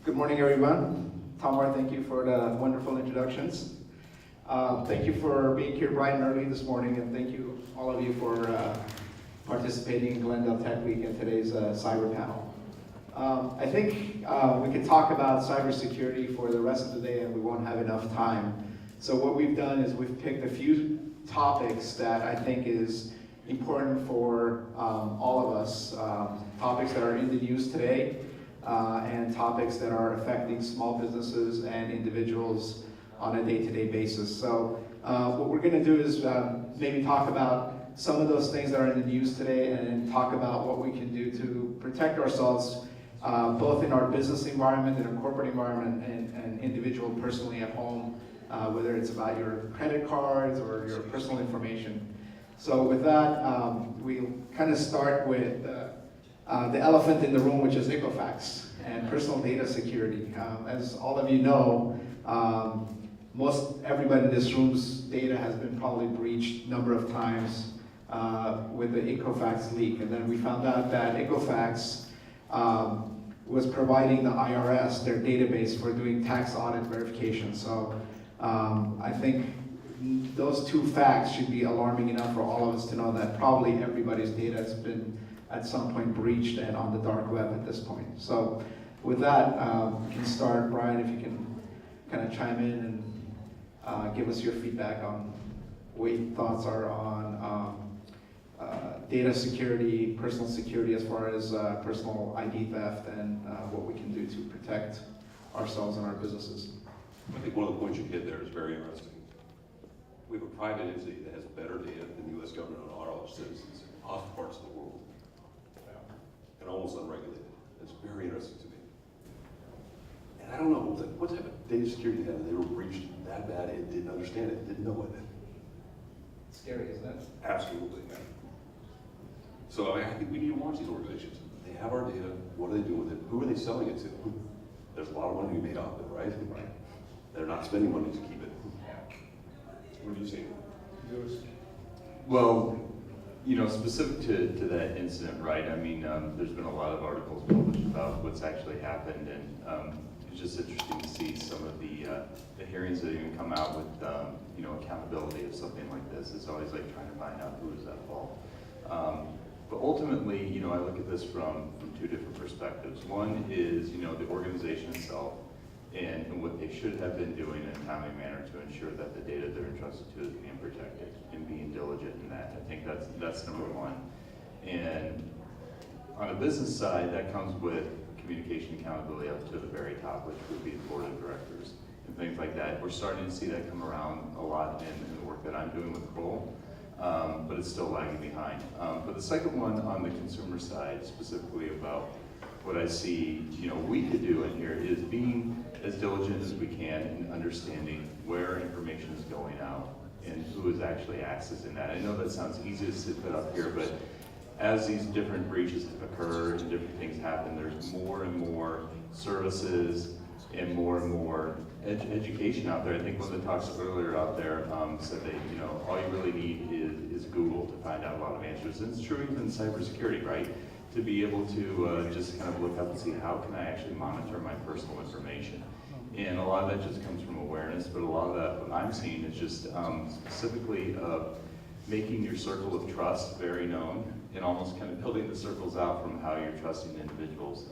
Good morning, everyone. Tamar, thank you for the wonderful introductions. Thank you for being here bright and early this morning, and thank you, all of you, for participating in Glendale Tech Week and today's cyber panel. I think we could talk about cybersecurity for the rest of the day, and we won't have enough time. So what we've done is we've picked a few topics that I think is important for all of us, topics that are in the news today, and topics that are affecting small businesses and individuals on a day-to-day basis. So what we're going to do is maybe talk about some of those things that are in the news today, and then talk about what we can do to protect ourselves both in our business environment, in our corporate environment, and individual personally at home, whether it's about your credit cards or your personal information. So with that, we'll kind of start with the elephant in the room, which is Equifax and personal data security. As all of you know, most everybody in this room's data has been probably breached a number of times with the Equifax leak. And then we found out that Equifax was providing the IRS their database for doing tax audit verification. So I think those two facts should be alarming enough for all of us to know that probably everybody's data has been at some point breached and on the dark web at this point. So with that, we can start. Brian, if you can kind of chime in and give us your feedback on what your thoughts are on data security, personal security as far as personal ID theft, and what we can do to protect ourselves and our businesses. I think one of the points you hit there is very interesting. We have a private entity that has better data than the U.S. government on all our citizens in lots of parts of the world, and almost unregulated. It's very interesting to me. And I don't know, what type of data security they had, they were breached that bad and didn't understand it, didn't know it. Scary, isn't it? Absolutely. So I think we need to watch these organizations. They have our data, what are they doing with it? Who are they selling it to? There's a lot of money to be made off it, right? Right. They're not spending money to keep it. What do you see? Well, you know, specific to that incident, right? I mean, there's been a lot of articles published about what's actually happened, and it's just interesting to see some of the hearings that even come out with, you know, accountability of something like this. It's always like trying to find out who is at fault. But ultimately, you know, I look at this from two different perspectives. One is, you know, the organization itself and what they should have been doing in a timely manner to ensure that the data they're entrusted to is being protected and being diligent in that. I think that's number one. And on a business side, that comes with communication accountability up to the very top, which would be the board of directors and things like that. We're starting to see that come around a lot in the work that I'm doing with Kroll. But it's still lagging behind. But the second one on the consumer side, specifically about what I see, you know, we could do in here is being as diligent as we can in understanding where information is going out and who is actually accessing that. I know that sounds easy to put up here, but as these different breaches occur and different things happen, there's more and more services and more education out there. I think one of the talks earlier out there said that, you know, all you really need is Google to find out a lot of answers. And it's true even in cybersecurity, right? To be able to just kind of look up and see how can I actually monitor my personal information. And a lot of that just comes from awareness, but a lot of that, what I'm seeing is just specifically making your circle of trust very known and almost kind of building the circles out from how you're trusting individuals.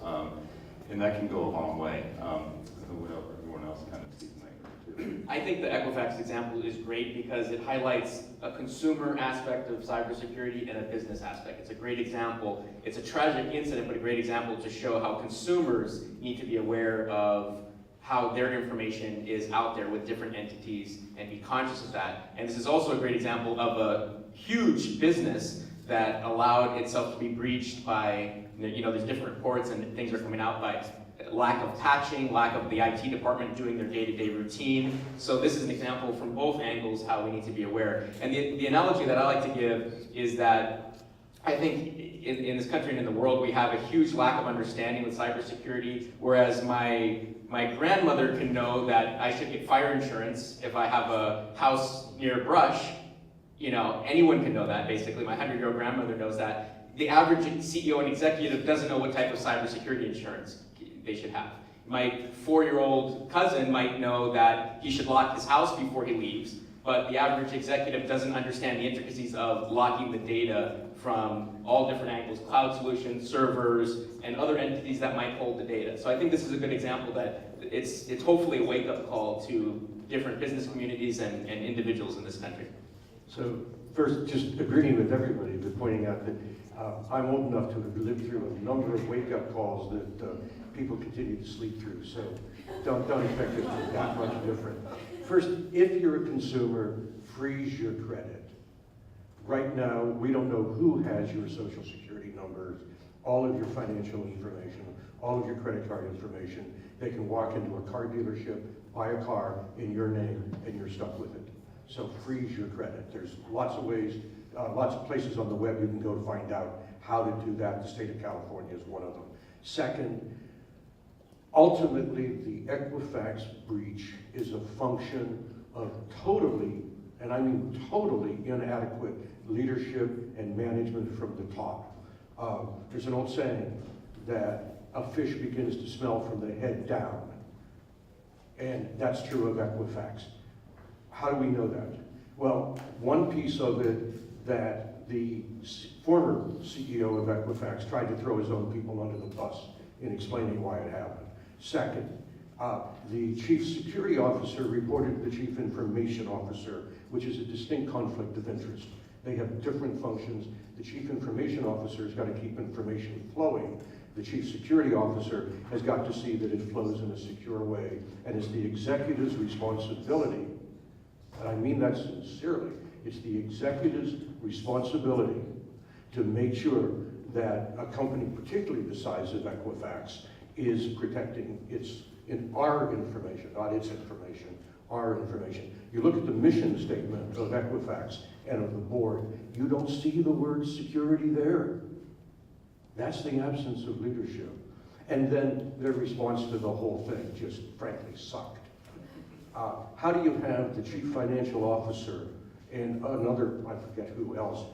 And that can go a long way. Everyone else kind of sees that too. I think the Equifax example is great because it highlights a consumer aspect of cybersecurity and a business aspect. It's a great example. It's a tragic incident, but a great example to show how consumers need to be aware of how their information is out there with different entities and be conscious of that. And this is also a great example of a huge business that allowed itself to be breached by, you know, there's different reports and things are coming out by lack of patching, lack of the IT department doing their day-to-day routine. So this is an example from both angles how we need to be aware. And the analogy that I like to give is that I think in this country and in the world we have a huge lack of understanding with cybersecurity, whereas my grandmother can know that I should get fire insurance if I have a house near brush. You know, anyone can know that basically. My 100-year-old grandmother knows that. The average CEO and executive doesn't know what type of cybersecurity insurance they should have. My 4-year-old cousin might know that he should lock his house before he leaves, but the average executive doesn't understand the intricacies of locking the data from all different angles, cloud solutions, servers, and other entities that might hold the data. So I think this is a good example that it's hopefully a wake-up call to different business communities and individuals in this country. So first, just agreeing with everybody, but pointing out that I'm old enough to have lived through a number of wake-up calls that people continue to sleep through. So don't expect it to be that much different. First, if you're a consumer, freeze your credit. Right now, we don't know who has your social security numbers, all of your financial information, all of your credit card information. They can walk into a car dealership, buy a car in your name, and you're stuck with it. So freeze your credit. There's lots of ways, lots of places on the web you can go to find out how to do that. The state of California is one of them. Second, ultimately, the Equifax breach is a function of totally, and I mean totally, inadequate leadership and management from the top. There's an old saying that a fish begins to smell from the head down, and that's true of Equifax. How do we know that? Well, one piece of it that the former CEO of Equifax tried to throw his own people under the bus in explaining why it happened. Second, the chief security officer reported to the chief information officer, which is a distinct conflict of interest. They have different functions. The chief information officer has got to keep information flowing. The chief security officer has got to see that it flows in a secure way. And it's the executive's responsibility, and I mean that sincerely, it's the executive's responsibility to make sure that a company, particularly the size of Equifax, is protecting our information, not its information, our information. You look at the mission statement of Equifax and of the board, you don't see the word security there. That's the absence of leadership. And then their response to the whole thing just frankly sucked. How do you have the chief financial officer and another, I forget who else,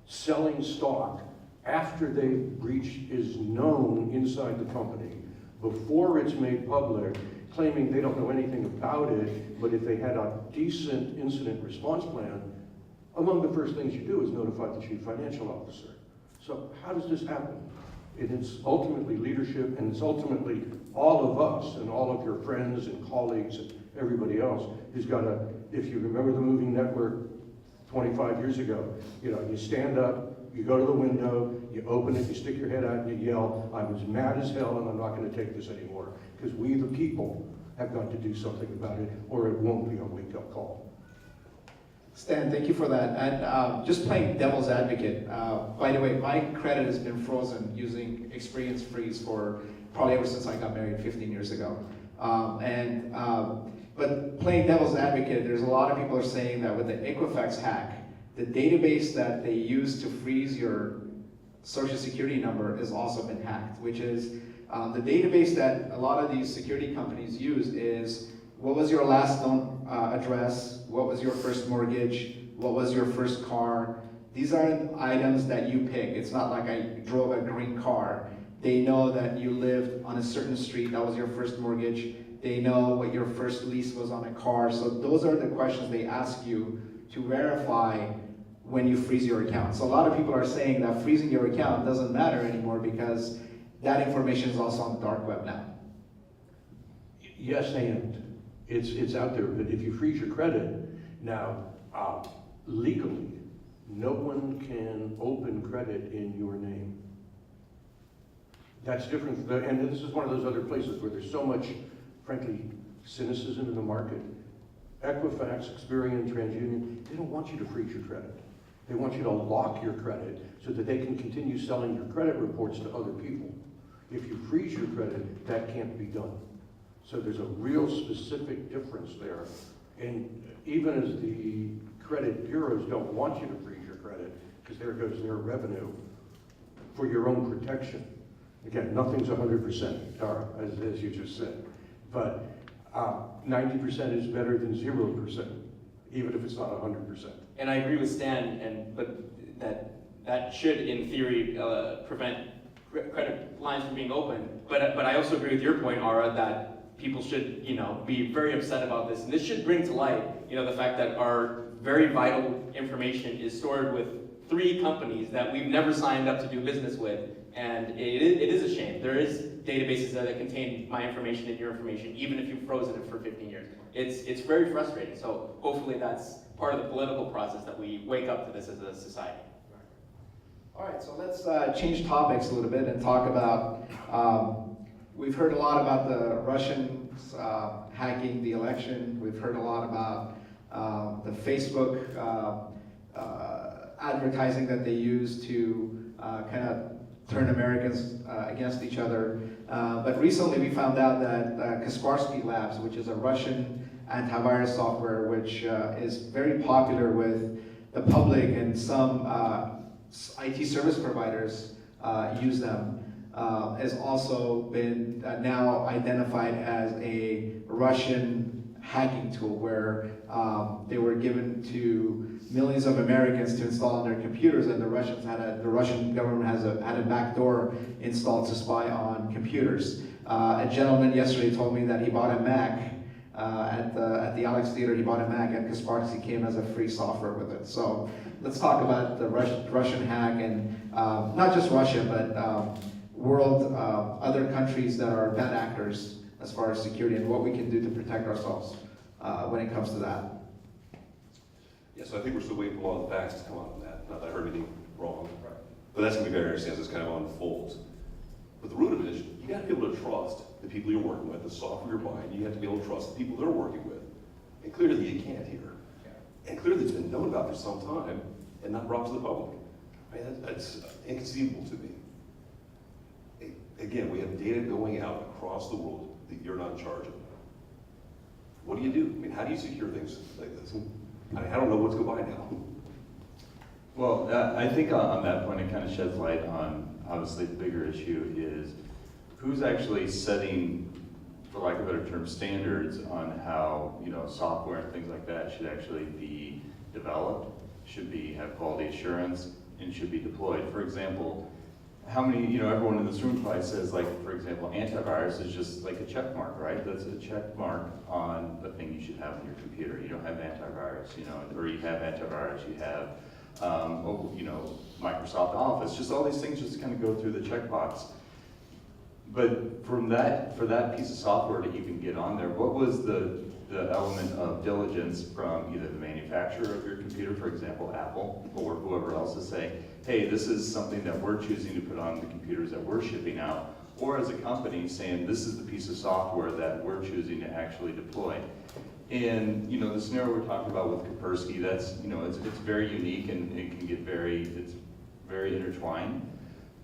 selling stock after the breach is known inside the company, before it's made public, claiming they don't know anything about it, but if they had a decent incident response plan, among the first things you do is notify the chief financial officer. So how does this happen? It's ultimately leadership, and it's ultimately all of us and all of your friends and colleagues and everybody else who's got to, if you remember the movie Network 25 years ago, you stand up, you go to the window, you open it, you stick your head out and you yell, I'm as mad as hell and I'm not going to take this anymore. Because we, the people, have got to do something about it, or it won't be a wake-up call. Stan, thank you for that. And just playing devil's advocate, by the way, my credit has been frozen using Experience Freeze for probably ever since I got married 15 years ago. But playing devil's advocate, there's a lot of people are saying that with the Equifax hack, the database that they use to freeze your social security number has also been hacked, which is the database that a lot of these security companies use is what was your last known address, what was your first mortgage, what was your first car. These aren't items that you pick. It's not like I drove a green car. They know that you lived on a certain street, that was your first mortgage. They know what your first lease was on a car. So those are the questions they ask you to verify when you freeze your account. So a lot of people are saying that freezing your account doesn't matter anymore because that information is also on the dark web now. Yes, and it's out there, but if you freeze your credit, now legally, no one can open credit in your name. That's different, and this is one of those other places where there's so much, frankly, cynicism in the market. Equifax, Experian, TransUnion, they don't want you to freeze your credit. They want you to lock your credit so that they can continue selling your credit reports to other people. If you freeze your credit, that can't be done. So there's a real specific difference there. And even as the credit bureaus don't want you to freeze your credit, because there goes their revenue for your own protection. Again, nothing's 100%, Tara, as you just said. But 90% is better than 0%, even if it's not 100%. And I agree with Stan, but that should, in theory, prevent credit lines from being open. But I also agree with your point, Ara, that people should, be very upset about this. And this should bring to light, the fact that our very vital information is stored with 3 companies that we've never signed up to do business with. And it is a shame. There is databases that contain my information and your information, even if you've frozen it for 15 years. It's very frustrating. So hopefully that's part of the political process that we wake up to this as a society. All right, so let's change topics a little bit and talk about, we've heard a lot about the Russians hacking the election. We've heard a lot about the Facebook advertising that they use to kind of turn Americans against each other. But recently we found out that Kaspersky Labs, which is a Russian antivirus software, which is very popular with the public and some IT service providers use them, has also been now identified as a Russian hacking tool where they were given to millions of Americans to install on their computers, and the Russian government had a backdoor installed to spy on computers. A gentleman yesterday told me that he bought a Mac at the Alex Theater. He bought a Mac, and Kaspersky came as a free software with it. So let's talk about the Russian hack, and not just Russia, but world, other countries that are bad actors as far as security and what we can do to protect ourselves when it comes to that. Yeah, so I think we're still waiting for a lot of the facts to come out on that. Not that I heard anything wrong. Right. But that's going to be very interesting as this kind of unfolds. But the root of it is you got to be able to trust the people you're working with, the software you're buying. You have to be able to trust the people they're working with. And clearly you can't here. Yeah. And clearly it's been known about for some time and not brought to the public. I mean, that's inconceivable to me. Again, we have data going out across the world that you're not in charge of. What do you do? I mean, how do you secure things like this? I don't know what's going by now. Well, I think on that point, it kind of sheds light on, obviously, the bigger issue is who's actually setting, for lack of a better term, standards on how, software and things like that should actually be developed, should have quality assurance, and should be deployed. For example, how many, everyone in this room probably says, like, for example, antivirus is just like a check mark, right? That's a check mark on the thing you should have on your computer. You don't have antivirus, or you have antivirus, you have, Microsoft Office, just all these things just kind of go through the checkbox. But for that piece of software to even get on there, what was the element of diligence from either the manufacturer of your computer, for example, Apple, or whoever else is saying, hey, this is something that we're choosing to put on the computers that we're shipping out, or as a company saying, this is the piece of software that we're choosing to actually deploy. And, the scenario we're talking about with Kaspersky, that's, it's very unique and it can get it's very intertwined.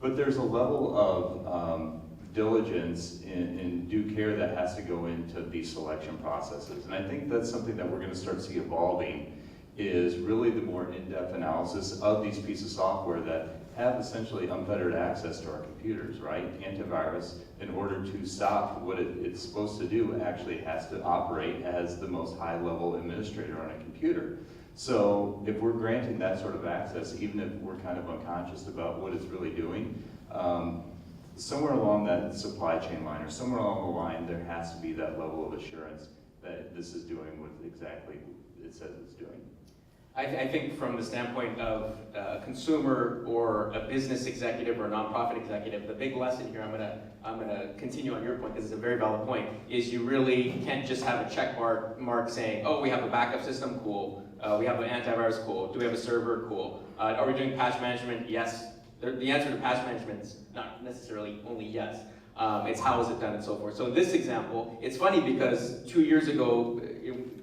But there's a level of diligence and due care that has to go into these selection processes. And I think that's something that we're going to start to see evolving, is really the more in-depth analysis of these pieces of software that have essentially unfettered access to our computers, right? Antivirus, in order to stop what it's supposed to do, actually has to operate as the most high-level administrator on a computer. So if we're granting that sort of access, even if we're kind of unconscious about what it's really doing, somewhere along that supply chain line or somewhere along the line, there has to be that level of assurance that this is doing what exactly it says it's doing. I think from the standpoint of a consumer or a business executive or a nonprofit executive, the big lesson here, I'm gonna continue on your point because it's a very valid point, is you really can't just have a check mark saying, oh, we have a backup system, cool. We have an antivirus, cool. Do we have a server, cool. Are we doing patch management? Yes. The answer to patch management is not necessarily only yes. It's how is it done and so forth. So in this example, it's funny because 2 years ago,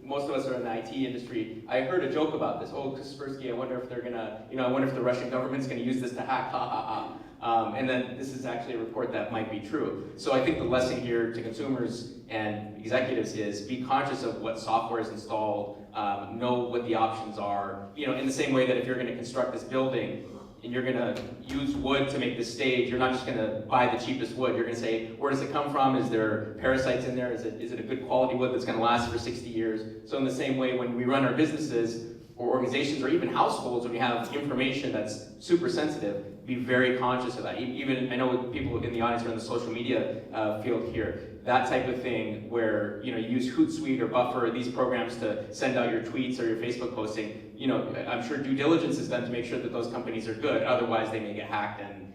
most of us are in the IT industry. I heard a joke about this. Oh, Kaspersky, I wonder if they're gonna, I wonder if the Russian government's gonna use this to hack, ha ha ha. And then this is actually a report that might be true. So I think the lesson here to consumers and executives is be conscious of what software is installed, know what the options are. In the same way that if you're gonna construct this building, and you're gonna use wood to make this stage, you're not just gonna buy the cheapest wood. You're gonna say, where does it come from? Is there parasites in there? Is it a good quality wood that's gonna last for 60 years? So in the same way, when we run our businesses, or organizations or even households, when you have information that's super sensitive, be very conscious of that. Even, I know people in the audience are in the social media field here, that type of thing where, you use Hootsuite or Buffer, these programs to send out your tweets or your Facebook posting, I'm sure due diligence is done to make sure that those companies are good. Otherwise, they may get hacked and,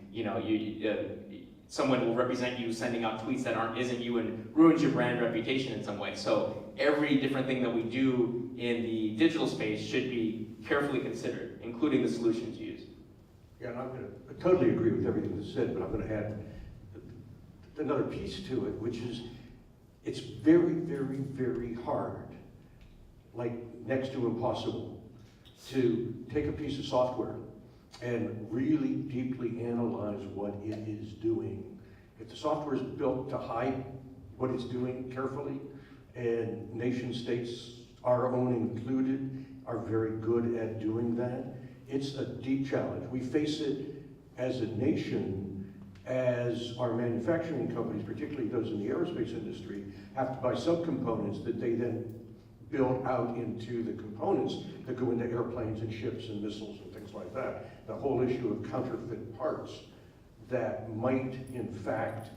someone will represent you sending out tweets that isn't you and ruins your brand reputation in some way. So every different thing that we do in the digital space should be carefully considered, including the solutions used. Yeah, and I totally agree with everything that's said, but I'm going to add another piece to it, which is it's very, very, very hard, like next to impossible, to take a piece of software and really deeply analyze what it is doing. If the software is built to hide what it's doing carefully, and nation states, our own included, are very good at doing that, it's a deep challenge. We face it as a nation, as our manufacturing companies, particularly those in the aerospace industry, have to buy subcomponents that they then build out into the components that go into airplanes and ships and missiles and things like that. The whole issue of counterfeit parts that might, in fact,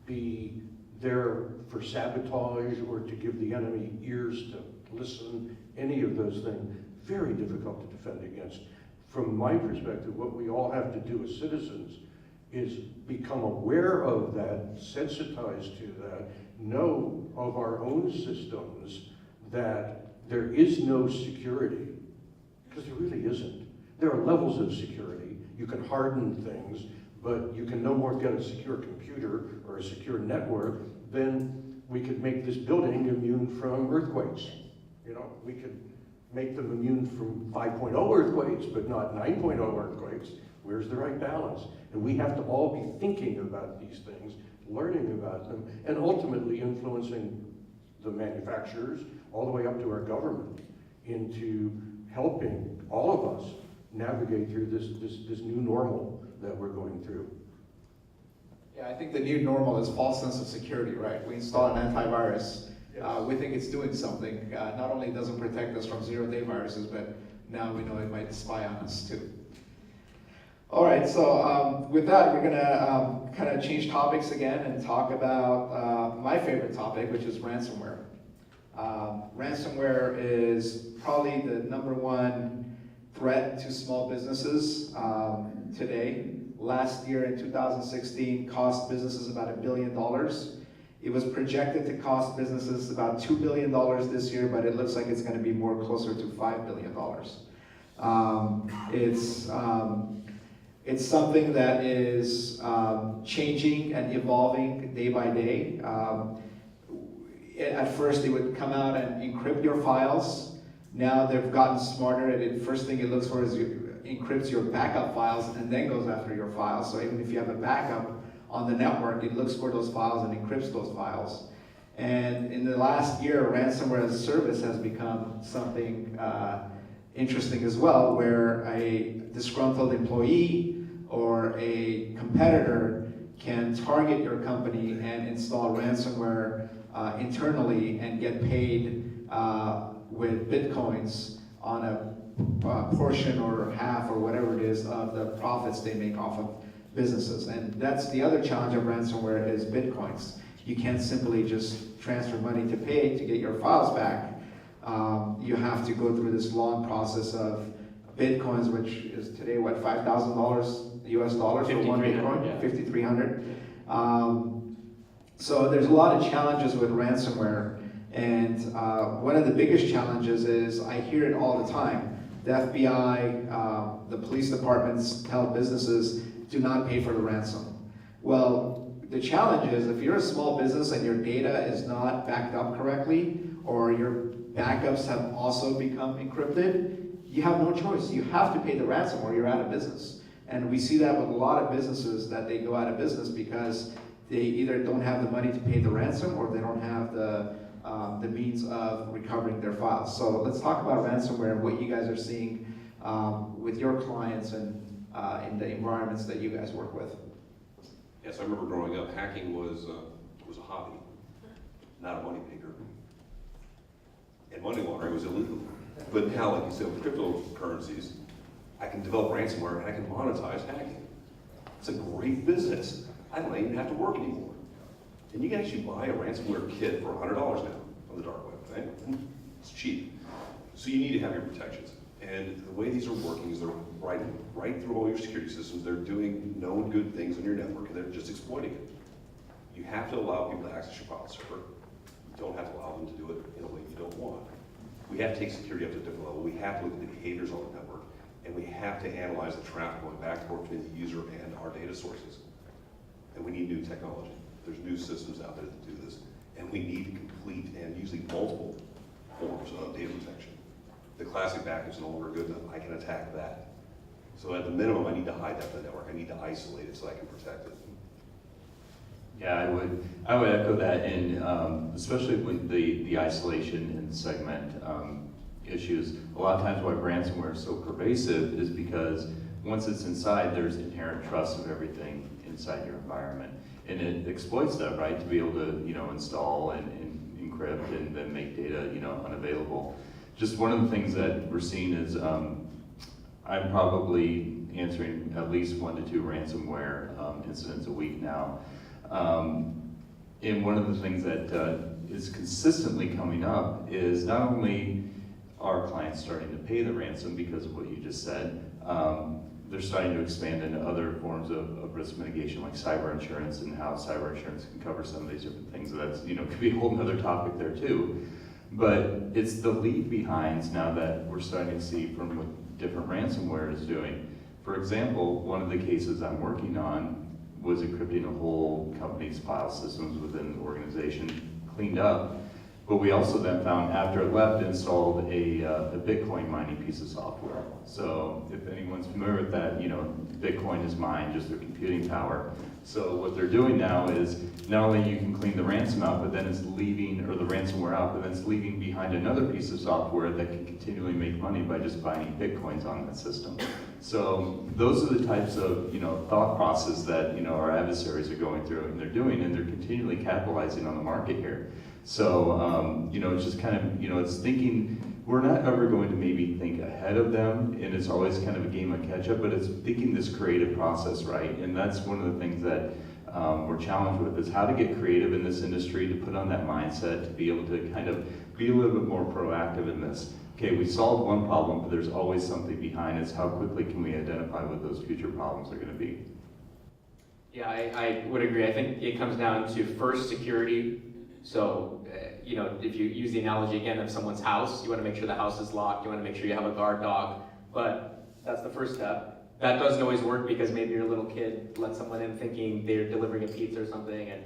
be there for sabotage or to give the enemy ears to listen, any of those things, very difficult to defend against. From my perspective, what we all have to do as citizens is become aware of that, sensitized to that, know of our own systems that there is no security, because there really isn't. There are levels of security. You can harden things, but you can no more get a secure computer or a secure network than we could make this building immune from earthquakes. We could make them immune from 5.0 earthquakes, but not 9.0 earthquakes. Where's the right balance? And we have to all be thinking about these things, learning about them, and ultimately influencing the manufacturers all the way up to our government into helping all of us navigate through this new normal that we're going through. Yeah, I think the new normal is false sense of security, right? We install an antivirus. We think it's doing something. Not only does it protect us from zero-day viruses, but now we know it might spy on us too. All right, so with that, we're gonna kind of change topics again and talk about my favorite topic, which is ransomware. Ransomware is probably the #1 threat to small businesses today. Last year in 2016, cost businesses about $1 billion. It was projected to cost businesses about $2 billion this year, but it looks like it's going to be more closer to $5 billion. It's something that is changing and evolving day by day. At first, they would come out and encrypt your files. Now they've gotten smarter, and the first thing it looks for is encrypts your backup files and then goes after your files. So even if you have a backup on the network, it looks for those files and encrypts those files. And in the last year, ransomware as a service has become something interesting as well, where a disgruntled employee or a competitor can target your company and install ransomware internally and get paid with bitcoins on a portion or half or whatever it is of the profits they make off of businesses. And that's the other challenge of ransomware is bitcoins. You can't simply just transfer money to pay to get your files back. You have to go through this long process of bitcoins, which is today, what, $5,000 US dollars for one bitcoin? Yeah. 5,300. So there's a lot of challenges with ransomware. And one of the biggest challenges is, I hear it all the time, the FBI, the police departments tell businesses, do not pay for the ransom. Well, the challenge is if you're a small business and your data is not backed up correctly, or your backups have also become encrypted, you have no choice. You have to pay the ransom or you're out of business. And we see that with a lot of businesses, that they go out of business because they either don't have the money to pay the ransom or they don't have the means of recovering their files. So let's talk about ransomware and what you guys are seeing with your clients and in the environments that you guys work with. Yes, I remember growing up, hacking was a hobby, not a moneymaker. And money laundering was illegal. But now, like you said, with cryptocurrencies, I can develop ransomware and I can monetize hacking. It's a great business. I don't even have to work anymore. And you can actually buy a ransomware kit for $100 now on the dark web, right? It's cheap. So you need to have your protections. And the way these are working is they're right through all your security systems. They're doing known good things on your network and they're just exploiting it. You have to allow people to access your file server. You don't have to allow them to do it in a way you don't want. We have to take security up to a different level. We have to look at the behaviors on the network, and we have to analyze the traffic going back and forth between the user and our data sources. And we need new technology. There's new systems out there that do this, and we need to complete and usually multiple forms of data protection. The classic backup is no longer good enough. I can attack that. So at the minimum, I need to hide that from the network. I need to isolate it so I can protect it. Yeah, I would echo that, and especially with the isolation and segment issues. A lot of times why ransomware is so pervasive is because once it's inside, there's inherent trust of everything inside your environment, and it exploits that, right, to be able to install and encrypt and then make data unavailable. Just one of the things that we're seeing is I'm probably answering at least 1 to 2 ransomware incidents a week now. And one of the things that is consistently coming up is not only are clients starting to pay the ransom because of what you just said, they're starting to expand into other forms of risk mitigation like cyber insurance and how cyber insurance can cover some of these different things. So that's, could be a whole other topic there too. But it's the leave behinds now that we're starting to see from what different ransomware is doing. For example, one of the cases I'm working on was encrypting a whole company's file systems within the organization, cleaned up. But we also then found after it left, installed a Bitcoin mining piece of software. So if anyone's familiar with that, Bitcoin is mined, just their computing power. So what they're doing now is not only you can clean the ransom out, but then it's leaving, or the ransomware out, but then it's leaving behind another piece of software that can continually make money by just buying Bitcoins on that system. So those are the types of thought process that our adversaries are going through and they're doing, and they're continually capitalizing on the market here. So it's just kind of it's thinking we're not ever going to maybe think ahead of them, and it's always kind of a game of catch up. But it's thinking this creative process, right? And that's one of the things that we're challenged with is how to get creative in this industry, to put on that mindset, to be able to kind of be a little bit more proactive in this. Okay, we solved one problem, but there's always something behind us. How quickly can we identify what those future problems are going to be? Yeah, I would agree. I think it comes down to first security. So, if you use the analogy again of someone's house, you want to make sure the house is locked. You want to make sure you have a guard dog. But that's the first step. That doesn't always work because maybe your little kid let someone in thinking they're delivering a pizza or something, and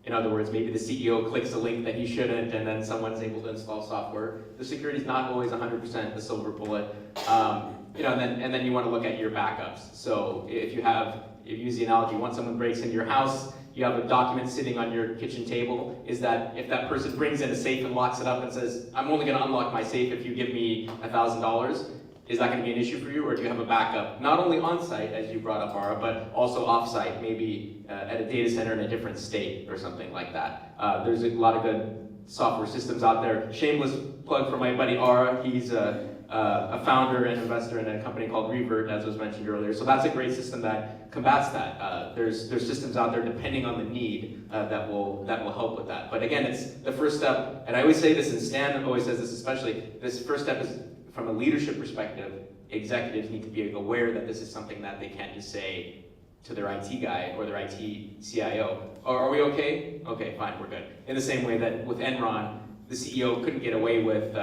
in other words, maybe the CEO clicks a link that he shouldn't, and then someone's able to install software. The security is not always 100% the silver bullet. And then you want to look at your backups. So if you use the analogy, once someone breaks into your house, you have a document sitting on your kitchen table, is that if that person brings in a safe and locks it up and says, I'm only going to unlock my safe if you give me $1,000, is that going to be an issue for you, or do you have a backup? Not only on-site, as you brought up, Ara, but also off-site, maybe at a data center in a different state or something like that. There's a lot of good software systems out there. Shameless plug for my buddy Ara. He's a founder and investor in a company called Revert, as was mentioned earlier. So that's a great system that combats that. There's systems out there, depending on the need, that will help with that. But again, it's the first step, and I always say this, and Stan always says this especially, this first step is from a leadership perspective. Executives need to be aware that this is something that they can't just say to their IT guy or their IT CIO, are we okay? Okay, fine, we're good. In the same way that with Enron, the CEO couldn't get away with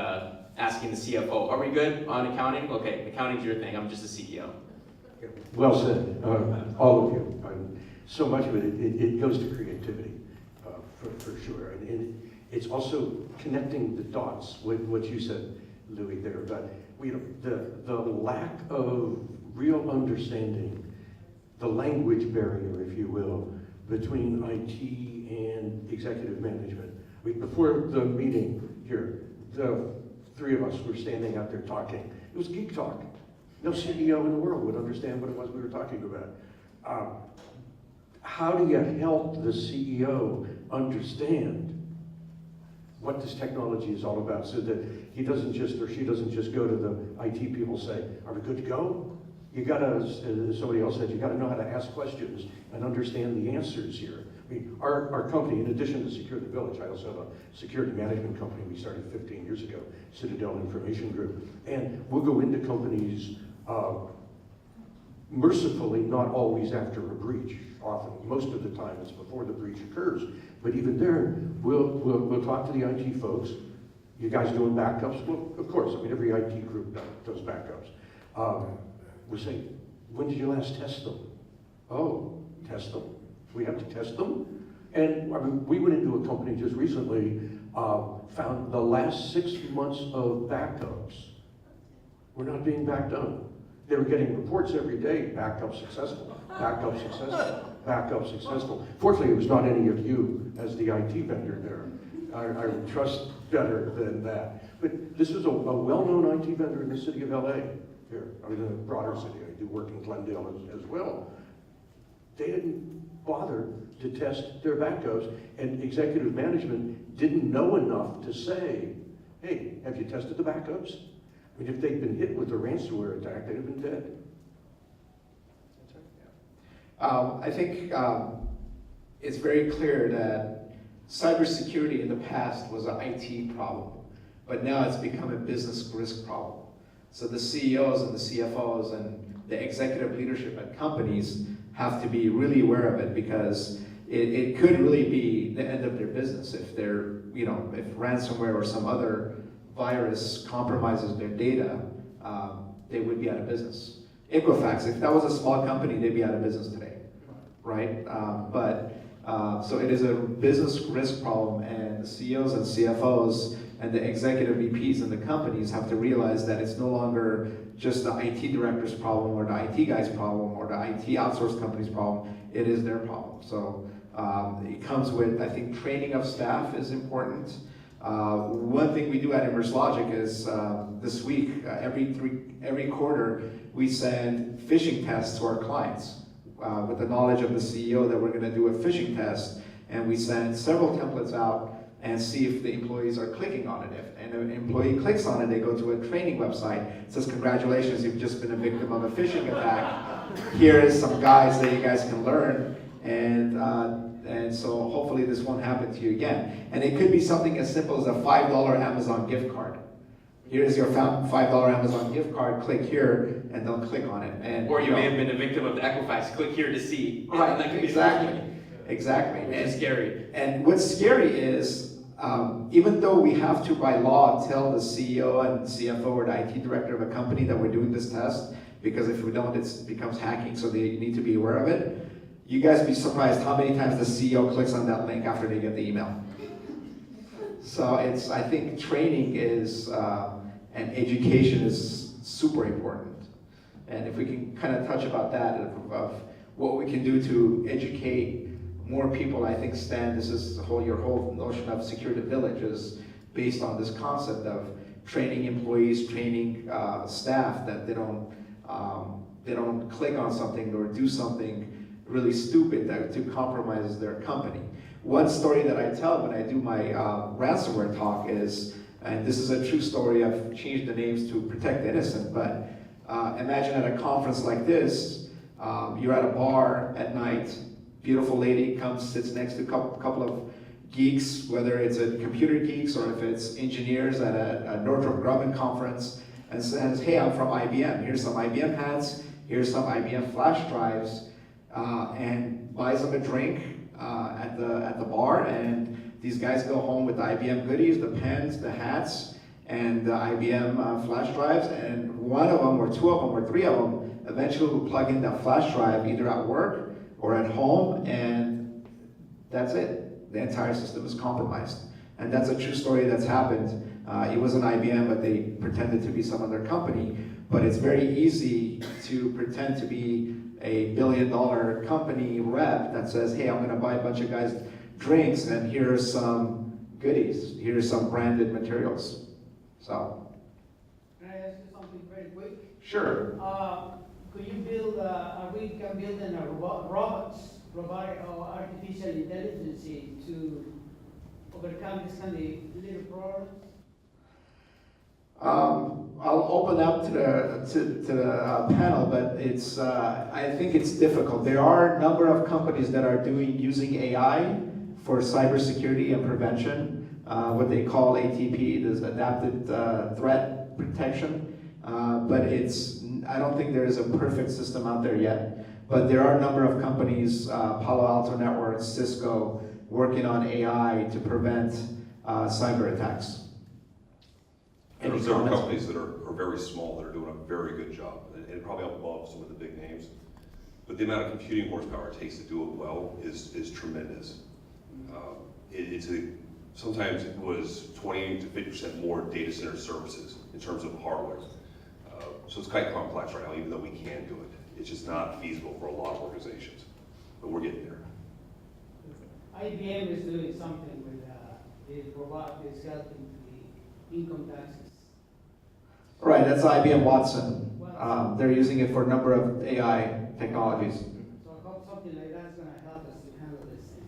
asking the CFO, are we good on accounting? Okay, accounting's your thing, I'm just the CEO. Well said, all of you. So much of it goes to creativity, for sure. And it's also connecting the dots, what you said, Louis, there, about the lack of real understanding, the language barrier, if you will, between IT and executive management. Before the meeting here, the three of us were standing out there talking. It was geek talk. No CEO in the world would understand what it was we were talking about. How do you help the CEO understand what this technology is all about, so that he doesn't just, or she doesn't just go to the IT people and say, are we good to go? You gotta, as somebody else said, you gotta know how to ask questions and understand the answers here. I mean, our company, in addition to Secure the Village, I also have a security management company we started 15 years ago, Citadel Information Group. And we'll go into companies, mercifully, not always after a breach. Often, most of the time, it's before the breach occurs. But even there, we'll talk to the IT folks. You guys doing backups? Well, of course. I mean, every IT group does backups. We say, when did you last test them? Oh, test them? We have to test them? And I mean, we went into a company just recently, found the last 6 months of backups were not being backed up. They were getting reports every day, backup successful, backup successful, backup successful. Fortunately, it was not any of you as the IT vendor there. I would trust better than that. But this is a well-known IT vendor in the city of LA here. I mean, in the broader city. I do work in Glendale as well. They didn't bother to test their backups, and executive management didn't know enough to say, hey, have you tested the backups? I mean, if they'd been hit with a ransomware attack, they'd have been dead. I think it's very clear that cybersecurity in the past was an IT problem, but now it's become a business risk problem. So the CEOs and the CFOs and the executive leadership at companies have to be really aware of it, because it could really be the end of their business if they're, if ransomware or some other virus compromises their data, they would be out of business. Equifax, if that was a small company, they'd be out of business today, right? So it is a business risk problem, and the CEOs and CFOs and the executive VPs in the companies have to realize that it's no longer just the IT director's problem or the IT guy's problem or the IT outsourced company's problem. It is their problem. So it comes with, I think, training of staff is important. One thing we do at Immerse Logic is this week, every quarter, we send phishing tests to our clients with the knowledge of the CEO that we're going to do a phishing test, and we send several templates out and see if the employees are clicking on it. If an employee clicks on it, they go to a training website. It says, congratulations, you've just been a victim of a phishing attack. Here is some guides that you guys can learn, and so hopefully this won't happen to you again. And it could be something as simple as a $5 Amazon gift card. Here's your $5 Amazon gift card, click here, and they'll click on it. And, or you may have been a victim of the Equifax, click here to see. Right, That could exactly. Exactly. Which is scary. And what's scary is, even though we have to, by law, tell the CEO and CFO or the IT director of a company that we're doing this test, because if we don't, it becomes hacking, so they need to be aware of it. You guys be surprised how many times the CEO clicks on that link after they get the email. So I think training is, and education is super important. And if we can kind of touch about that, of what we can do to educate more people, I think, Stan, this is your whole notion of Secure the Village is based on this concept of training employees, training staff, that they don't click on something or do something really stupid to compromise their company. One story that I tell when I do my ransomware talk is, and this is a true story, I've changed the names to protect the innocent, but imagine at a conference like this, you're at a bar at night, beautiful lady comes, sits next to a couple of geeks, whether it's a computer geeks or if it's engineers at a Northrop Grumman conference, and says, hey, I'm from IBM. Here's some IBM hats, here's some IBM flash drives, and buys them a drink at the bar, and these guys go home with the IBM goodies, the pens, the hats, and the IBM flash drives, and one of them, or two of them, or three of them, eventually will plug in that flash drive either at work or at home, and that's it. The entire system is compromised. And that's a true story that's happened. It wasn't IBM, but they pretended to be some other company. But it's very easy to pretend to be a billion-dollar company rep that says, hey, I'm gonna buy a bunch of guys drinks, and here's some goodies. Here's some branded materials. So. Can I ask you something very quick? Sure. Could you build, we can build robotic or artificial intelligence to overcome this kind of little problems? I'll open up to the panel, but it's I think it's difficult. There are a number of companies that are using AI for cybersecurity and prevention, what they call ATP, this adapted threat protection. But I don't think there is a perfect system out there yet. But there are a number of companies, Palo Alto Networks, Cisco, working on AI to prevent cyber attacks. There Any are comments? companies that are very small that are doing a very good job, and probably above some of the big names. But the amount of computing horsepower it takes to do it well is tremendous. Sometimes it was 20 to 50% more data center services in terms of hardware. So it's quite complex right now, even though we can do it. It's just not feasible for a lot of organizations, but we're getting there. IBM is doing something with this robot that's helping the income taxes. Right, that's IBM Watson. They're using it for a number of AI technologies. So I hope something like that's going to help us to handle this thing.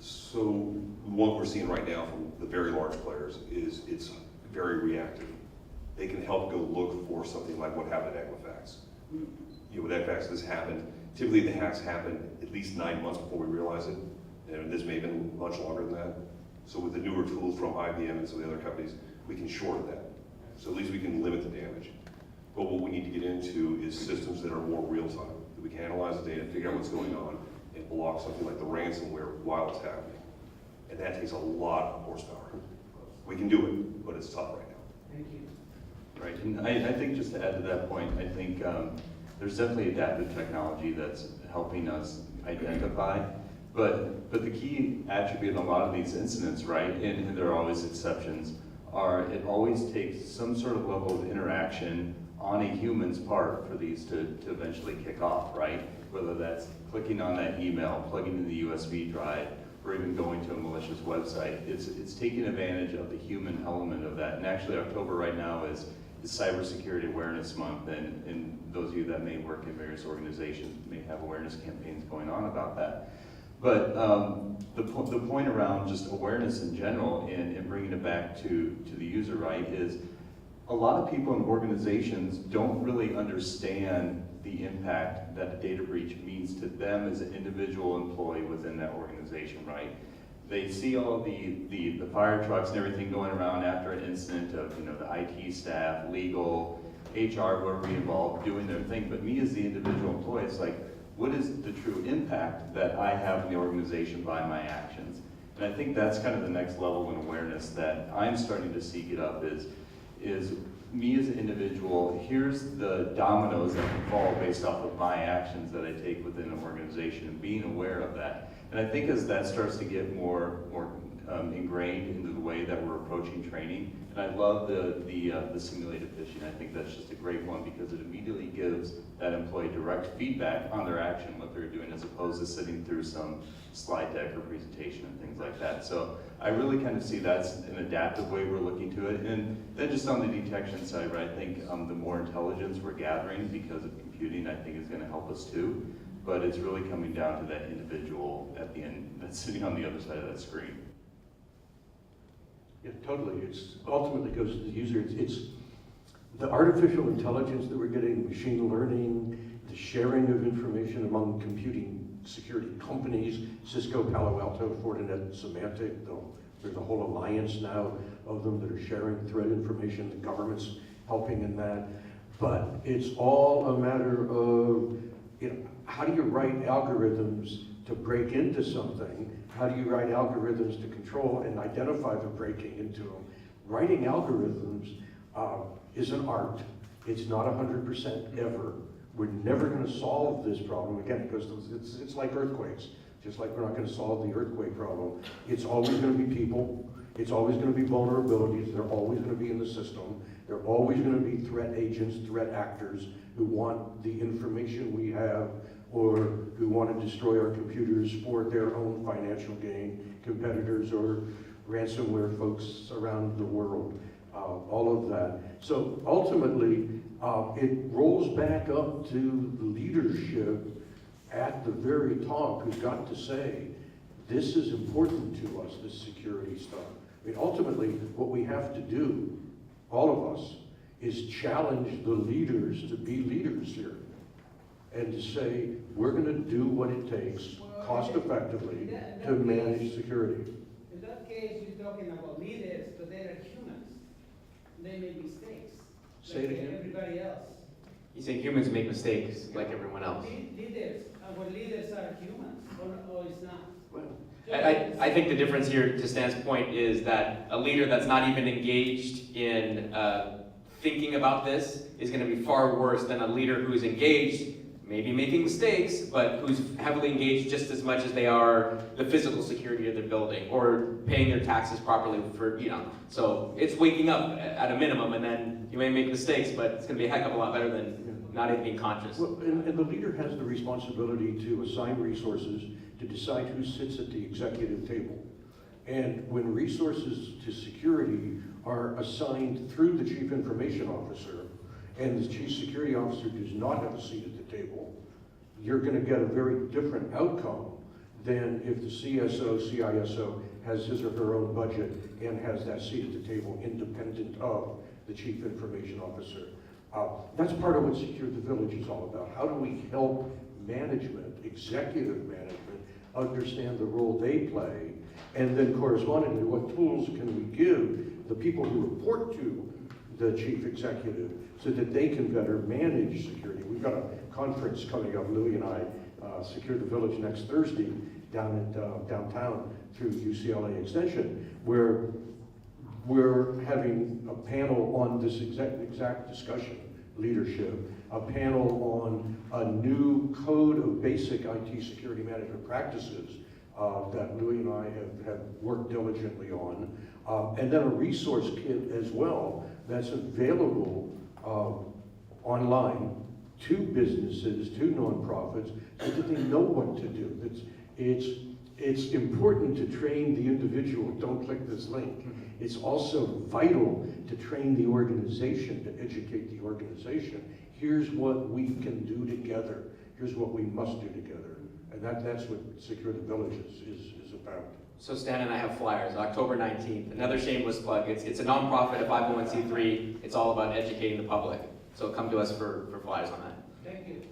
So what we're seeing right now from the very large players is it's very reactive. They can help go look for something like what happened at Equifax. You know, with Equifax, this happened. Typically, the hacks happen at least 9 months before we realize it, and this may have been much longer than that. So with the newer tools from IBM and some of the other companies, we can shorten that. So at least we can limit the damage. But what we need to get into is systems that are more real-time, that we can analyze the data, figure out what's going on, and block something like the ransomware while it's happening. And that takes a lot of horsepower. We can do it, but it's tough right now. Thank you. Right, and I think just to add to that point, I think there's definitely adaptive technology that's helping us identify, but the key attribute in a lot of these incidents, right, and there are always exceptions, it always takes some sort of level of interaction on a human's part for these to eventually kick off, right? Whether that's clicking on that email, plugging in the USB drive, or even going to a malicious website. It's taking advantage of the human element of that. And actually October right now is Cybersecurity Awareness Month, and those of you that may work in various organizations may have awareness campaigns going on about that. But the point around just awareness in general and bringing it back to the user, right, is a lot of people in organizations don't really understand the impact that a data breach means to them as an individual employee within that organization, right? They see all the fire trucks and everything going around after an incident of, the IT staff, legal, HR, whoever involved doing their thing. But me as the individual employee, it's like, what is the true impact that I have in the organization by my actions? And I think that's kind of the next level in awareness that I'm starting to see get up is me as an individual, here's the dominoes that can fall based off of my actions that I take within an organization and being aware of that. And I think as that starts to get more ingrained into the way that we're approaching training, and I love the simulated phishing. I think that's just a great one because it immediately gives that employee direct feedback on their action, what they're doing, as opposed to sitting through some slide deck or presentation and things like that. So I really kind of see that's an adaptive way we're looking to it. And then just on the detection side, right, I think the more intelligence we're gathering because of computing, I think is going to help us too. But it's really coming down to that individual at the end that's sitting on the other side of that screen. Yeah, totally. It's ultimately goes to the user. It's the artificial intelligence that we're getting, machine learning, the sharing of information among computing security companies, Cisco, Palo Alto, Fortinet, Symantec. There's a whole alliance now of them that are sharing threat information. The government's helping in that. But it's all a matter of, how do you write algorithms to break into something? How do you write algorithms to control and identify the breaking into them? Writing algorithms is an art. It's not 100% ever. We're never going to solve this problem. Again, because it's like earthquakes. Just like we're not going to solve the earthquake problem. It's always going to be people. It's always going to be vulnerabilities. They're always going to be in the system. They're always going to be threat agents, threat actors who want the information we have or who want to destroy our computers for their own financial gain, competitors or ransomware folks around the world, all of that. So ultimately, it rolls back up to the leadership at the very top who's got to say, this is important to us, this security stuff. I mean, ultimately, what we have to do, all of us, is challenge the leaders to be leaders here. And to say, we're gonna do what it takes, cost effectively, to manage security. In that case, you're talking about leaders, but they are humans. They make mistakes. Say it like again. everybody else. You say humans make mistakes like everyone else. Leaders, our leaders are humans, or it's not. Well, I think the difference here, to Stan's point, is that a leader that's not even engaged in thinking about this is going to be far worse than a leader who's engaged, maybe making mistakes, but who's heavily engaged just as much as they are the physical security of their building or paying their taxes properly for, So it's waking up at a minimum, and then you may make mistakes, but it's going to be a heck of a lot better than not even being conscious. Well, and the leader has the responsibility to assign resources to decide who sits at the executive table. And when resources to security are assigned through the chief information officer, and the chief security officer does not have a seat at the table, you're gonna get a very different outcome than if the CSO, CISO has his or her own budget and has that seat at the table independent of the chief information officer. That's part of what Secure the Village is all about. How do we help management, executive management, understand the role they play, and then correspondingly, what tools can we give the people who report to the chief executive so that they can better manage security. We've got a conference coming up, Louis and I, Secure the Village next Thursday down at downtown through UCLA Extension, where we're having a panel on this exact discussion, leadership, a panel on a new code of basic IT security management practices that Louis and I have worked diligently on, and then a resource kit as well that's available online to businesses, to nonprofits, so that they know what to do. It's important to train the individual, don't click this link. It's also vital to train the organization, to educate the organization. Here's what we can do together. Here's what we must do together. And that's what Secure the Village is about. So Stan and I have flyers, October 19th, another shameless plug. It's a nonprofit, a 501c3. It's all about educating the public. So come to us for flyers on that. Thank you.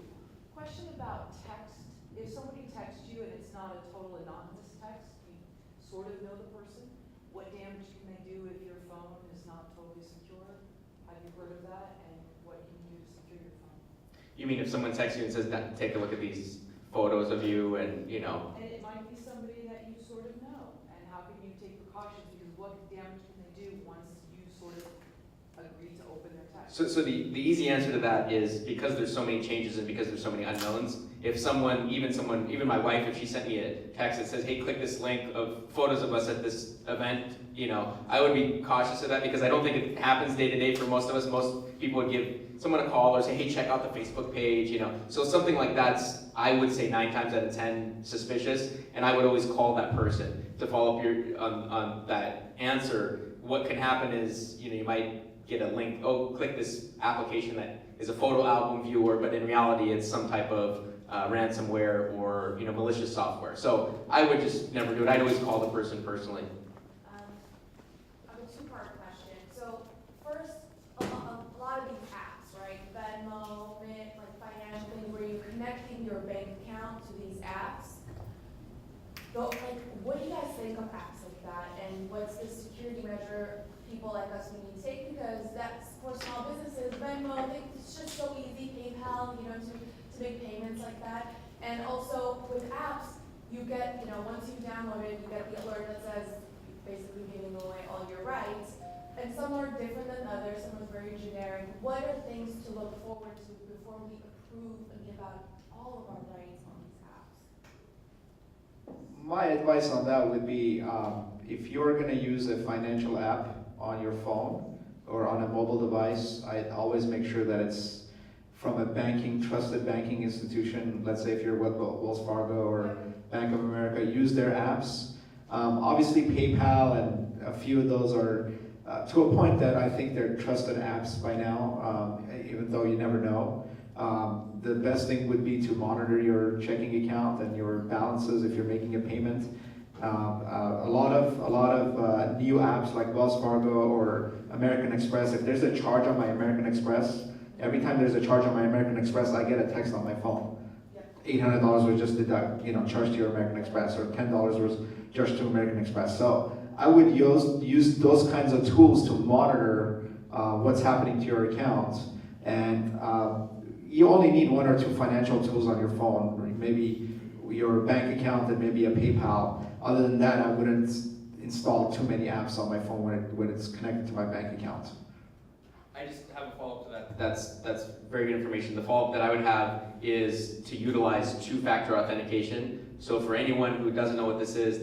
Question about text. If somebody texts you and it's not a total anonymous text, you sort of know the person, what damage can they do if your phone is not totally secure? Have you heard of that? And what can you do to secure your phone? You mean if someone texts you and says, take a look at these photos of you and, And it might be somebody that you sort of know. And how can you take precautions? Because what damage can they do once you sort of agree to open their text? So the easy answer to that is because there's so many changes and because there's so many unknowns, if someone, even my wife, if she sent me a text that says, hey, click this link of photos of us at this event, I would be cautious of that because I don't think it happens day to day for most of us. Most people would give someone a call or say, hey, check out the Facebook page, So something like that's, I would say 9 times out of 10 suspicious, and I would always call that person to follow up on that answer. What can happen is, you might get a link, oh, click this application that is a photo album viewer, but in reality it's some type of ransomware or malicious software. So I would just never do it. I'd always call the person personally. I have a 2-part question. So first, a lot of these apps, right? Venmo, Mint, like financial things where you're connecting your bank account to these apps. So, what do you guys think of apps like that? And what's the security measure people like us we need to take? Because that's for small businesses. Venmo, it's just so easy. PayPal, to make payments like that. And also with apps, you get, once you download it, you get the alert that says basically giving away all your rights. And some are different than others, some are very generic. What are things to look forward to before we approve and give out all of our rights on these apps? My advice on that would be, if you're going to use a financial app on your phone or on a mobile device, I'd always make sure that it's from a trusted banking institution. Let's say if you're with Wells Fargo or Bank of America, use their apps. Obviously PayPal and a few of those are to a point that I think they're trusted apps by now, even though you never know. The best thing would be to monitor your checking account and your balances if you're making a payment. A lot of new apps like Wells Fargo or American Express. If there's a charge on my American Express, every time there's a charge on my American Express, I get a text on my phone. $800 was just deduct, charged to your American Express, or $10 was charged to American Express. So I would use those kinds of tools to monitor what's happening to your account. And you only need one or two financial tools on your phone, or maybe your bank account and maybe a PayPal. Other than that, I wouldn't install too many apps on my phone when it's connected to my bank account. I just have a follow-up to that. That's very good information. The follow-up that I would have is to utilize two-factor authentication. So for anyone who doesn't know what this is,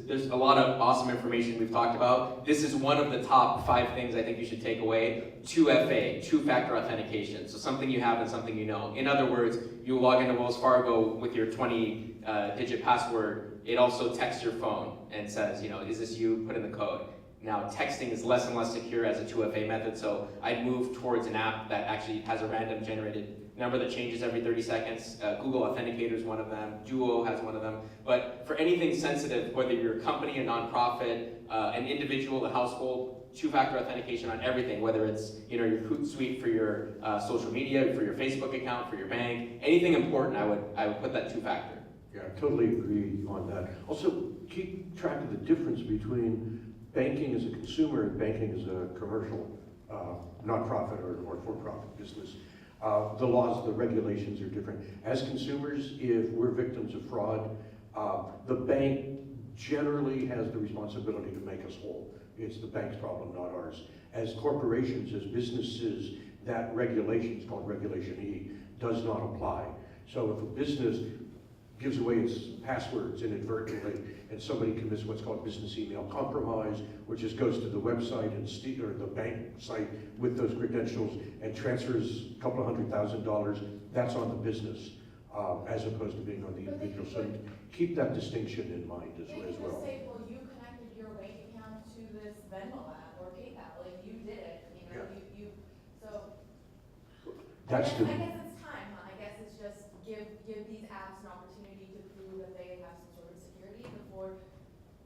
there's a lot of awesome information we've talked about. This is one of the top 5 things I think you should take away. 2FA, two-factor authentication. So something you have and something you know. In other words, you log into Wells Fargo with your 20-digit password. It also texts your phone and says, is this you? Put in the code. Now, texting is less and less secure as a 2FA method, so I'd move towards an app that actually has a random generated number that changes every 30 seconds. Google Authenticator is one of them. Duo has one of them. But for anything sensitive, whether you're a company, a nonprofit, an individual, a household, two-factor authentication on everything, whether it's your Hootsuite for your social media, for your Facebook account, for your bank, anything important, I would put that two-factor. Yeah, I totally agree on that. Also, keep track of the difference between banking as a consumer and banking as a commercial, nonprofit or for-profit business. The laws, the regulations are different. As consumers, if we're victims of fraud, the bank generally has the responsibility to make us whole. It's the bank's problem, not ours. As corporations, as businesses, that regulation, it's called Regulation E, does not apply. So if a business gives away its passwords inadvertently, and somebody commits what's called business email compromise, which just goes to the website and or the bank site with those credentials and transfers a couple of $100,000, that's on the business, as opposed to being on the individual. So keep that distinction in mind as well. They can just say, well, you connected your bank account to this Venmo app or PayPal, like you did it, so. That's I guess it's time, huh? I guess it's just give these apps an opportunity to prove that they have some sort of security before.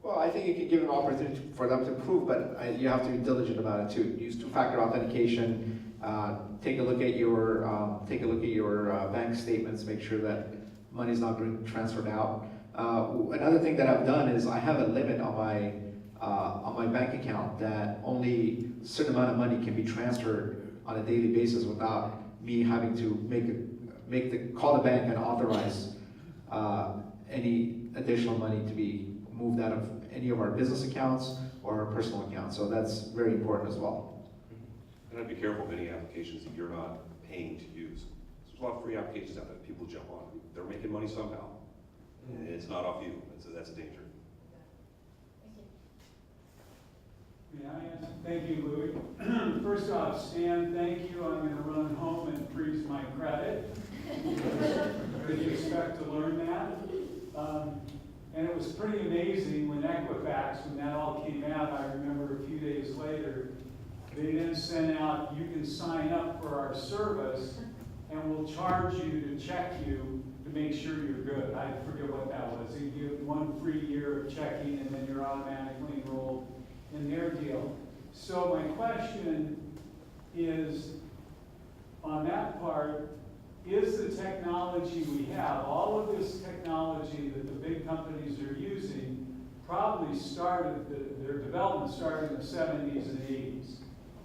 Well, I think you could give an opportunity for them to prove, but you have to be diligent about it too. Use two-factor authentication. Take a look at your bank statements. Make sure that money's not being transferred out. Another thing that I've done is I have a limit on my bank account that only a certain amount of money can be transferred on a daily basis without me having to call the bank and authorize any additional money to be moved out of any of our business accounts or our personal accounts. So that's very important as well. And I'd be careful of any applications that you're not paying to use. There's a lot of free applications out there that people jump on. They're making money somehow, and it's not off you. That's a danger. Thank you. May I answer? Thank you, Louis. First off, Stan, thank you. I'm going to run home and freeze my credit. Did you expect to learn that? And it was pretty amazing when Equifax, when that all came out, I remember a few days later, they then sent out, you can sign up for our service and we'll charge you to check you to make sure you're good. I forget what that was. They give 1 free year of checking and then you're automatically enrolled in their deal. So my question is, on that part, is the technology we have, all of this technology that the big companies are using, probably started, their development started in the 70s and 80s.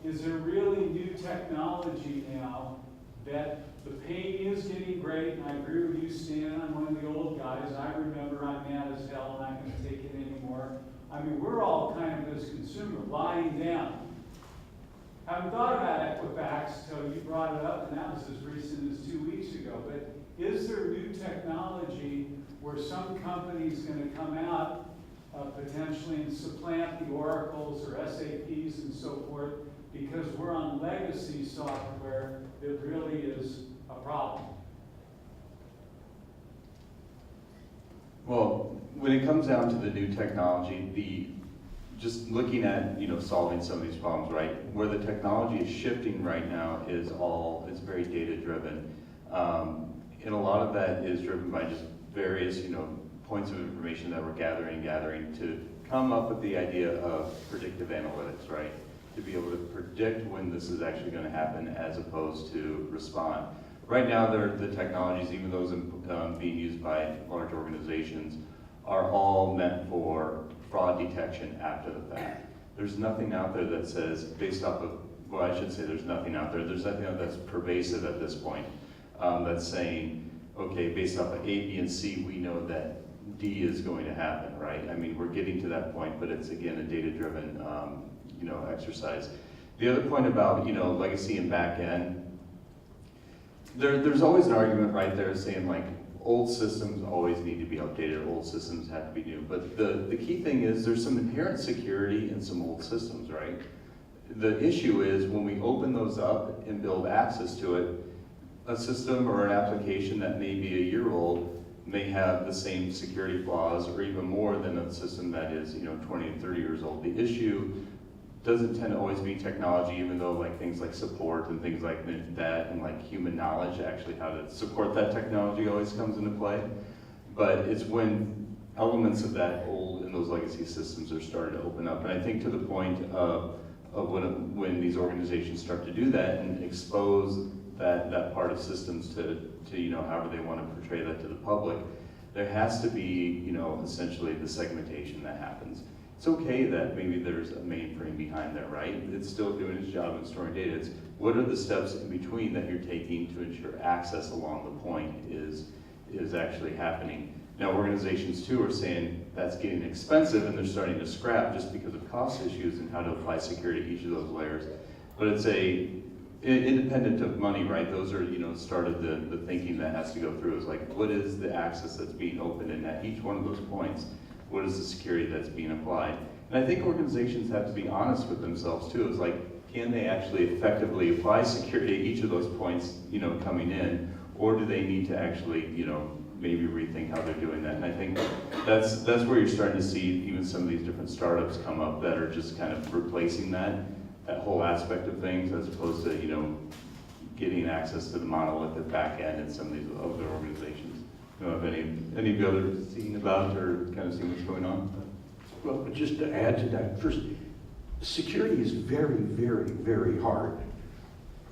Is there really new technology now that the pay is getting great, and I agree with you, Stan, I'm one of the old guys. I remember I'm mad as hell and I can't take it anymore. I mean, we're all kind of, as consumers, lying down. Haven't thought about Equifax until you brought it up, and that was as recent as 2 weeks ago. But is there new technology where some company's going to come out potentially and supplant the Oracles or SAPs and so forth because we're on legacy software that really is a problem? Well, when it comes down to the new technology, just looking at solving some of these problems, right? Where the technology is shifting right now is very data driven, and a lot of that is driven by just various points of information that we're gathering to come up with the idea of predictive analytics, right? To be able to predict when this is actually going to happen as opposed to respond. Right now, the technologies, even those being used by large organizations, are all meant for fraud detection after the fact. There's nothing out there that says, based off of, well, I should say there's nothing out there. There's nothing that's pervasive at this point that's saying, okay, based off of A, B, and C, we know that D is going to happen, right? I mean, we're getting to that point, but it's, again, a data-driven exercise. The other point about, legacy and back end, there's always an argument right there saying like old systems always need to be updated, old systems have to be new. But the key thing is there's some inherent security in some old systems, right? The issue is when we open those up and build access to it, a system or an application that may be a year old may have the same security flaws or even more than a system that is 20 and 30 years old. The issue doesn't tend to always be technology, even though like things like support and things like that and like human knowledge, actually how to support that technology always comes into play. But it's when elements of that old and those legacy systems are starting to open up. And I think to the point of when these organizations start to do that and expose that part of systems to however they want to portray that to the public, there has to be essentially the segmentation that happens. It's okay that maybe there's a mainframe behind there, right? It's still doing its job in storing data. It's what are the steps in between that you're taking to ensure access along the point is actually happening. Now organizations too are saying that's getting expensive and they're starting to scrap just because of cost issues and how to apply security to each of those layers. But it's independent of money, right? Those are, start of the thinking that has to go through is like, what is the access that's being opened and at each one of those points, what is the security that's being applied? And I think organizations have to be honest with themselves too. It's like, can they actually effectively apply security at each of those points, coming in, or do they need to actually, maybe rethink how they're doing that? And I think that's where you're starting to see even some of these different startups come up that are just kind of replacing that whole aspect of things as opposed to, getting access to the monolithic back end in some of these other organizations. I don't know if any of you others seen about or kind of seen what's going on? Well, but just to add to that, first, security is very, very, very hard.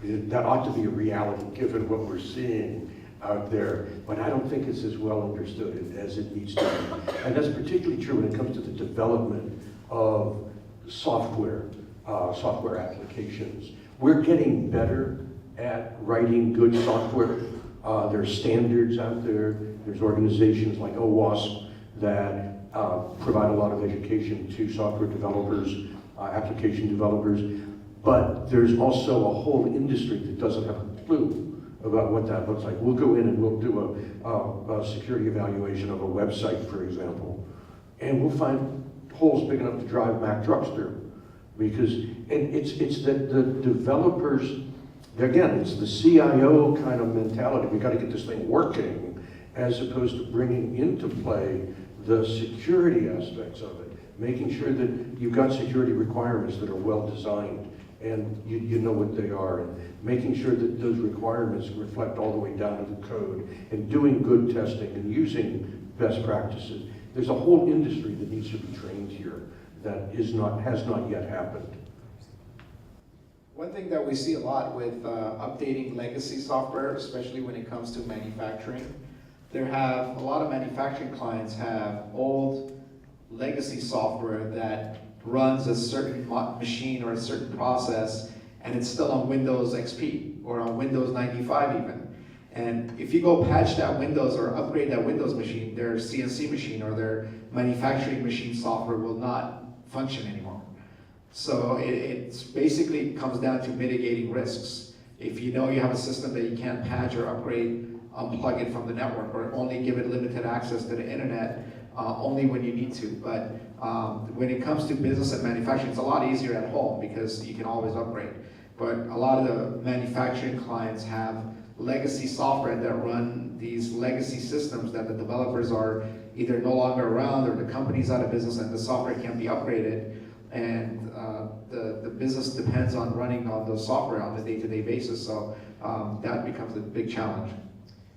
That ought to be a reality given what we're seeing out there, but I don't think it's as well understood as it needs to be. And that's particularly true when it comes to the development of software applications. We're getting better at writing good software. There's standards out there. There's organizations like OWASP that provide a lot of education to software developers, application developers. But there's also a whole industry that doesn't have a clue about what that looks like. We'll go in and we'll do a security evaluation of a website, for example, and we'll find holes big enough to drive Mack trucks through. Because it's that the developers, again, it's the CIO kind of mentality. We got to get this thing working, as opposed to bringing into play the security aspects of it, making sure that you've got security requirements that are well designed and you know what they are, and making sure that those requirements reflect all the way down to the code, and doing good testing and using best practices. There's a whole industry that needs to be trained here that has not yet happened. One thing that we see a lot with updating legacy software, especially when it comes to manufacturing, a lot of manufacturing clients have old legacy software that runs a certain machine or a certain process, and it's still on Windows XP or on Windows 95 even. And if you go patch that Windows or upgrade that Windows machine, their CNC machine or their manufacturing machine software will not function anymore. So it basically comes down to mitigating risks. If you know you have a system that you can't patch or upgrade, unplug it from the network or only give it limited access to the internet only when you need to. But when it comes to business and manufacturing, it's a lot easier at home because you can always upgrade. But a lot of the manufacturing clients have legacy software that run these legacy systems that the developers are either no longer around or the company's out of business and the software can't be upgraded. And the business depends on running on the software on a day-to-day basis. So that becomes a big challenge.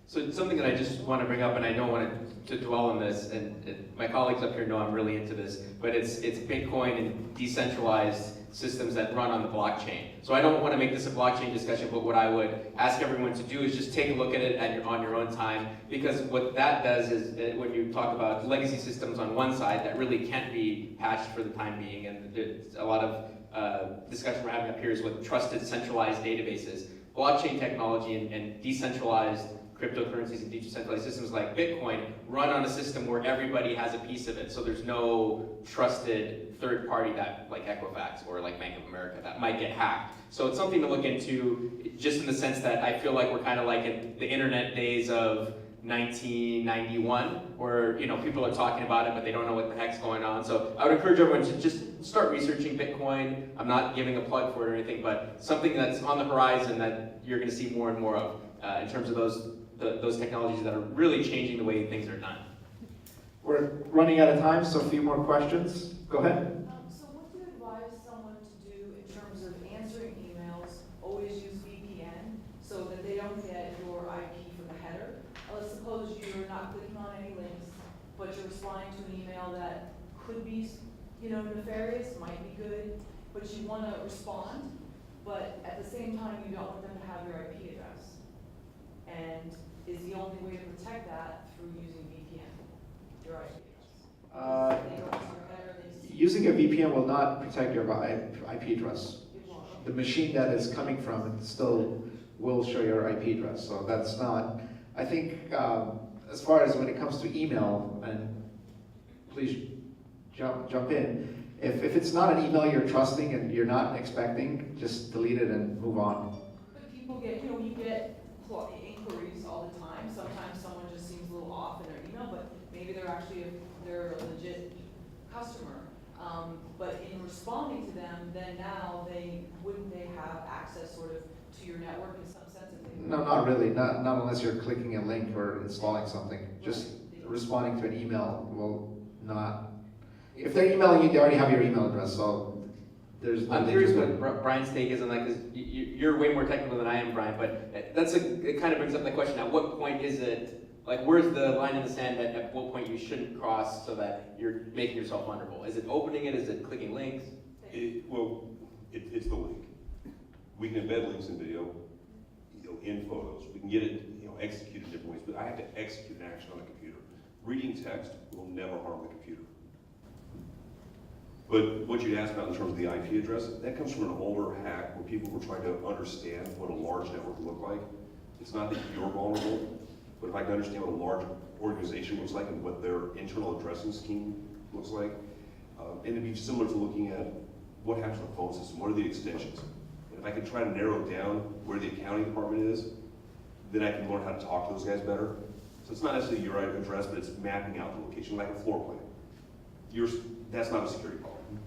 So something that I just want to bring up, and I don't want to dwell on this, and my colleagues up here know I'm really into this, but it's Bitcoin and decentralized systems that run on the blockchain. So I don't want to make this a blockchain discussion, but what I would ask everyone to do is just take a look at it on your own time, because what that does is, when you talk about legacy systems on one side that really can't be patched for the time being, and there's a lot of discussion we're having up here is with trusted centralized databases. Blockchain technology and decentralized cryptocurrencies and decentralized systems like Bitcoin run on a system where everybody has a piece of it. So there's no trusted third party that, like Equifax or like Bank of America, that might get hacked. So it's something to look into, just in the sense that I feel like we're kind of like in the internet days of 1991, where people are talking about it, but they don't know what the heck's going on. So I would encourage everyone to just start researching Bitcoin. I'm not giving a plug for it or anything, but something that's on the horizon that you're going to see more and more of in terms of those technologies that are really changing the way things are done. We're running out of time, so a few more questions. Go ahead. So what do you advise someone to do in terms of answering emails? Always use VPN so that they don't get your IP from the header. Let's suppose you're not clicking on any links, but you're responding to an email that could be, nefarious, might be good, but you want to respond, but at the same time you don't want them to have your IP address. And is the only way to protect that through using VPN, your IP address? They don't use your header, they just- Using a VPN will not protect your IP address. it won't. The machine that is coming from it still will show your IP address. So that's not, I think, as far as when it comes to email, and please jump in, if it's not an email you're trusting and you're not expecting, just delete it and move on. But people get, you get inquiries all the time. Sometimes someone just seems a little off in their email, but maybe they're a legit customer. But in responding to them, then now wouldn't they have access sort of to your network in some sense? If they No, not really. Not unless you're clicking a link or installing something. Just responding to an email will not. If they're emailing you, they already have your email address, so there's no I'm danger curious there. what Brian's take is on that, because you're way more technical than I am, Brian, but it kind of brings up the question, at what point is it, like, where's the line in the sand that at what point you shouldn't cross so that you're making yourself vulnerable? Is it opening it? Is it clicking links? It's the link. We can embed links in video, in photos. We can get it, executed in different ways, but I have to execute an action on the computer. Reading text will never harm the computer. But what you asked about in terms of the IP address, that comes from an older hack where people were trying to understand what a large network looked like. It's not that you're vulnerable, but if I can understand what a large organization looks like and what their internal addressing scheme looks like, and it'd be similar to looking at what happens to the phone system, what are the extensions? And if I can try to narrow down where the accounting department is, then I can learn how to talk to those guys better. So it's not necessarily your address, but it's mapping out the location like a floor plan. That's not a security problem.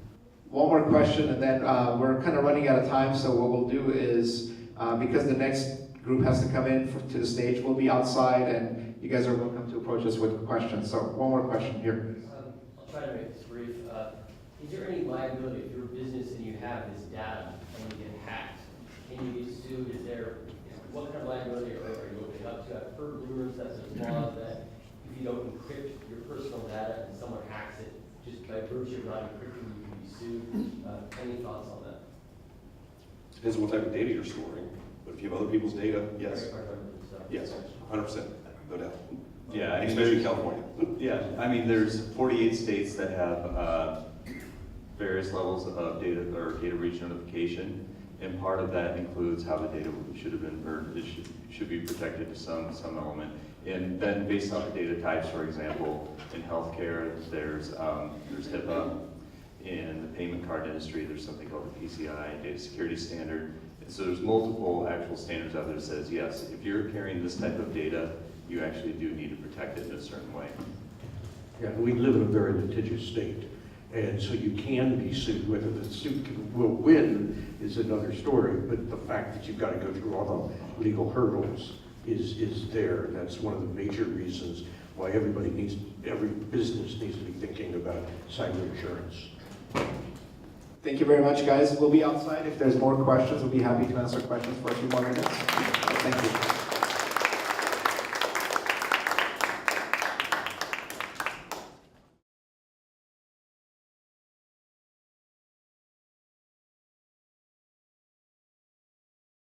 One more question, and then we're kind of running out of time, so what we'll do is, because the next group has to come in to the stage, we'll be outside, and you guys are welcome to approach us with questions. So one more question here. I'll try to make this brief. Is there any liability if you're a business and you have this data and you get hacked? Can you get sued? What kind of liability are you opening up to? I've heard rumors that there's laws that if you don't encrypt your personal data and someone hacks it, just by virtue of not encrypting, you can be sued. Any thoughts on that? Depends on what type of data you're storing, but if you have other people's data, yes. Credit card numbers and stuff. Yes, 100%, no doubt. Yeah, I mean, Especially California. Yeah, I mean, there's 48 states that have various levels of data or data breach notification, and part of that includes how the data should have been, or it should be protected to some element. And then based on the data types, for example, in healthcare, there's HIPAA. In the payment card industry, there's something called the PCI data security standard. And so there's multiple actual standards out there that says, yes, if you're carrying this type of data, you actually do need to protect it in a certain way. Yeah, we live in a very litigious state, and so you can be sued. Whether the suit will win is another story, but the fact that you've got to go through all the legal hurdles is there, and that's one of the major reasons why every business needs to be thinking about cyber insurance. Thank you very much, guys. We'll be outside. If there's more questions, we'll be happy to answer questions for a few more minutes. Thank you.